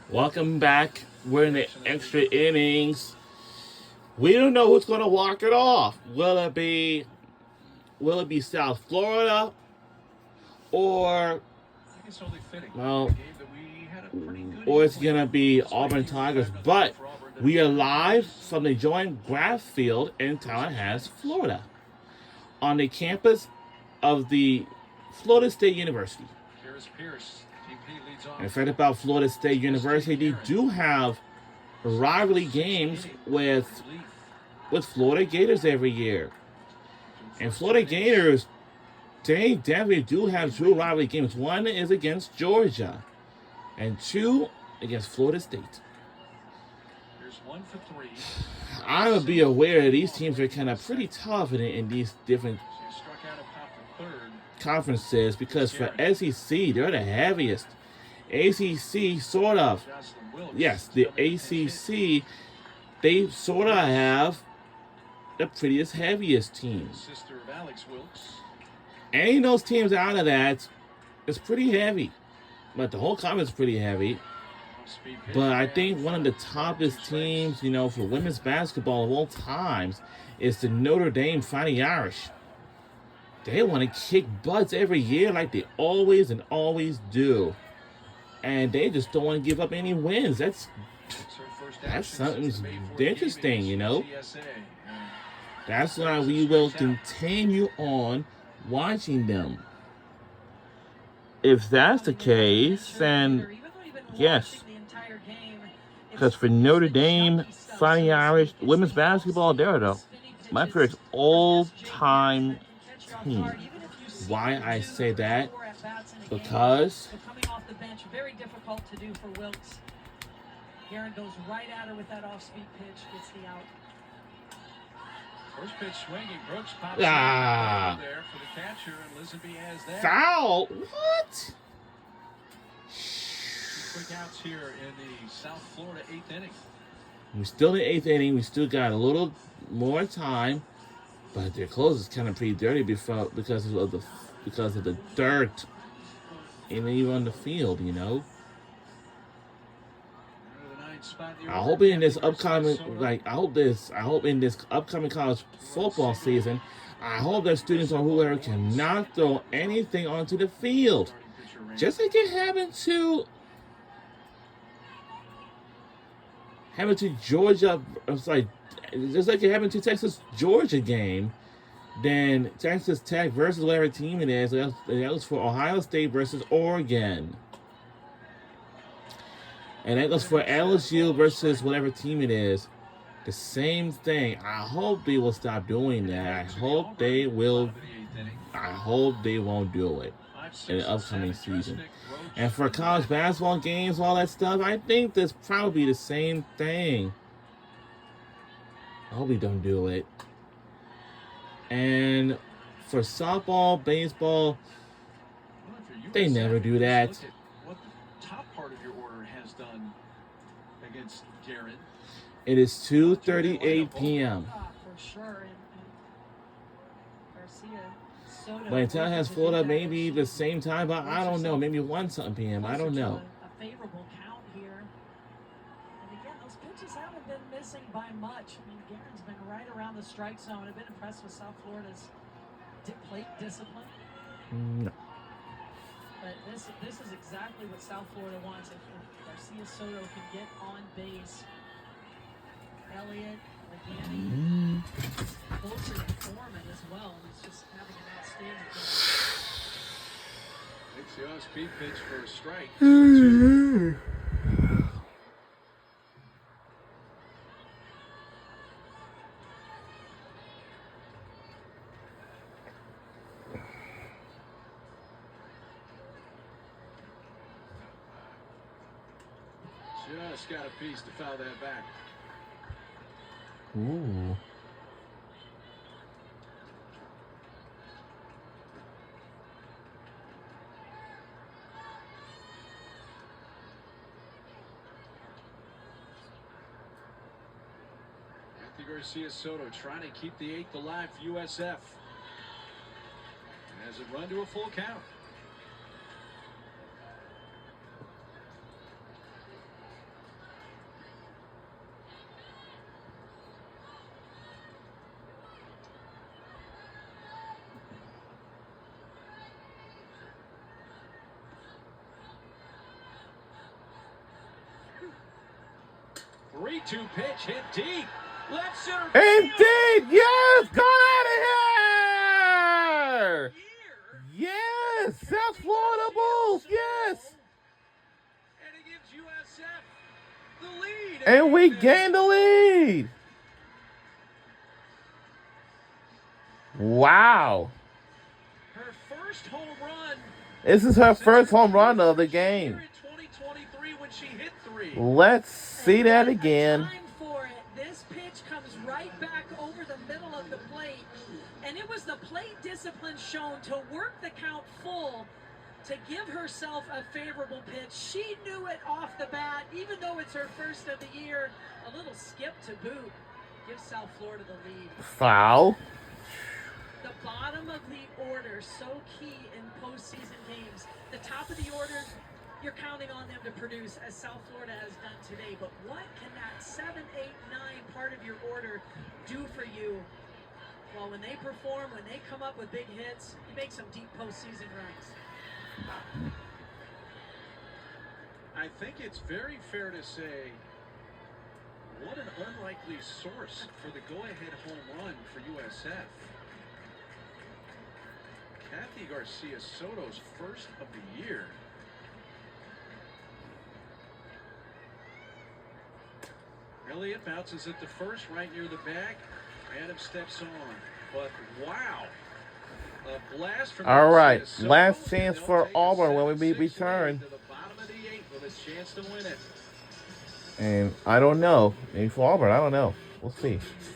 Welcome back. We're in the extra innings. We don't know who's going to walk it off. Will it be South Florida or well, or it's going to be Auburn Tigers? But we are live from the Joint Grass Field in Tallahassee, Florida, on the campus of the Florida State University. And fact about Florida State University, they do have rivalry games with Florida Gators every year. And Florida Gators, they definitely do have two rivalry games. One is against Georgia, and two against Florida State. I would be aware that these teams are kind of pretty tough in these different conferences because for SEC, they're the heaviest. ACC, sort of. Yes, the ACC, they sort of have the prettiest, heaviest teams. Any of those teams out of that is pretty heavy. But the whole conference is pretty heavy. But I think one of the toppest teams, for women's basketball of all times is the Notre Dame Fighting Irish. They want to kick butts every year like they always do. And they just don't want to give up any wins. That's something interesting, That's why we will continue on watching them. If that's the case, then yes. Because for Notre Dame, Fighting Irish, women's basketball, they're my favorite all-time team. Why I say that? Because coming off the bench, very difficult to do for Wilkes. Guerin goes right at her with that off-speed pitch, gets the out. First pitch swinging, Brooks pops there for the catcher, and Lisenby has that. Foul? What? Quick outs here in the South Florida 8th inning. We're still in the 8th inning. We still got a little more time, but their clothes is kind of pretty dirty because of the dirt and even on the field, I hope in this upcoming college football season, I hope that students or whoever cannot throw anything onto the field, just like it happened to Georgia. Just like it happened to Texas Georgia game. Then Texas Tech versus whatever team it is. That was for Ohio State versus Oregon. And that goes for LSU versus whatever team it is. The same thing. I hope they will stop doing that. I hope they won't do it in the upcoming season. And for college basketball games, all that stuff, I think that's probably the same thing. I hope we don't do it. And for softball, baseball, they never do that. Look at what the top part of your order has done against Guerin. It is 2:38 p.m. For sure. But in Tallahassee, Florida, maybe the same time, but I don't know. Maybe 1-something p.m. I don't know. A favorable count here. And again, those pitches haven't been missing by much. I mean, Guerin's been right around the strike zone. I've been impressed with South Florida's plate discipline. No. But this is exactly what South Florida wants. If Garcia Soto can get on base, Elliott, Legani, closer to Foreman as well. He's just having an outstanding game. Makes the off-speed pitch for a strike. Just got a piece to foul that back. Ooh. Garcia Soto trying to keep the 8th alive for USF. And has it run to a full count. 3-2 pitch hit deep. Left center. Indeed, yes, go out of here. Year. Yes, South Florida Bulls, yes. And it gives USF the lead. And we gained the lead. Wow. Her first home run. This is her first home run of the game. Here in 2023 when she hit 3. Let's see And that what a again. time for it. This pitch comes right back over the middle of the plate. And it was the plate discipline shown to work the count full to give herself a favorable pitch. She knew it off the bat, even though it's her first of the year. A little skip to boot gives South Florida the lead. Foul. The bottom of the order, so key in postseason games. The top of the order, you're counting on them to produce, as South Florida has done today. But what can that 7, 8, 9 part of your order do for you? Well, when they perform, when they come up with big hits, you make some deep postseason runs. I think it's very fair to say what an unlikely source for the go-ahead home run for USF. Kathy Garcia Soto's first of the year. Elliott bounces it to first, right near the bag. Adams steps on, but wow. A blast from All right, Garcia Soto, last chance and for they'll take a Auburn when we 7-6 return. lead to the bottom of the 8th with a chance to win it. And I don't know. Maybe for Auburn, I don't know. We'll see.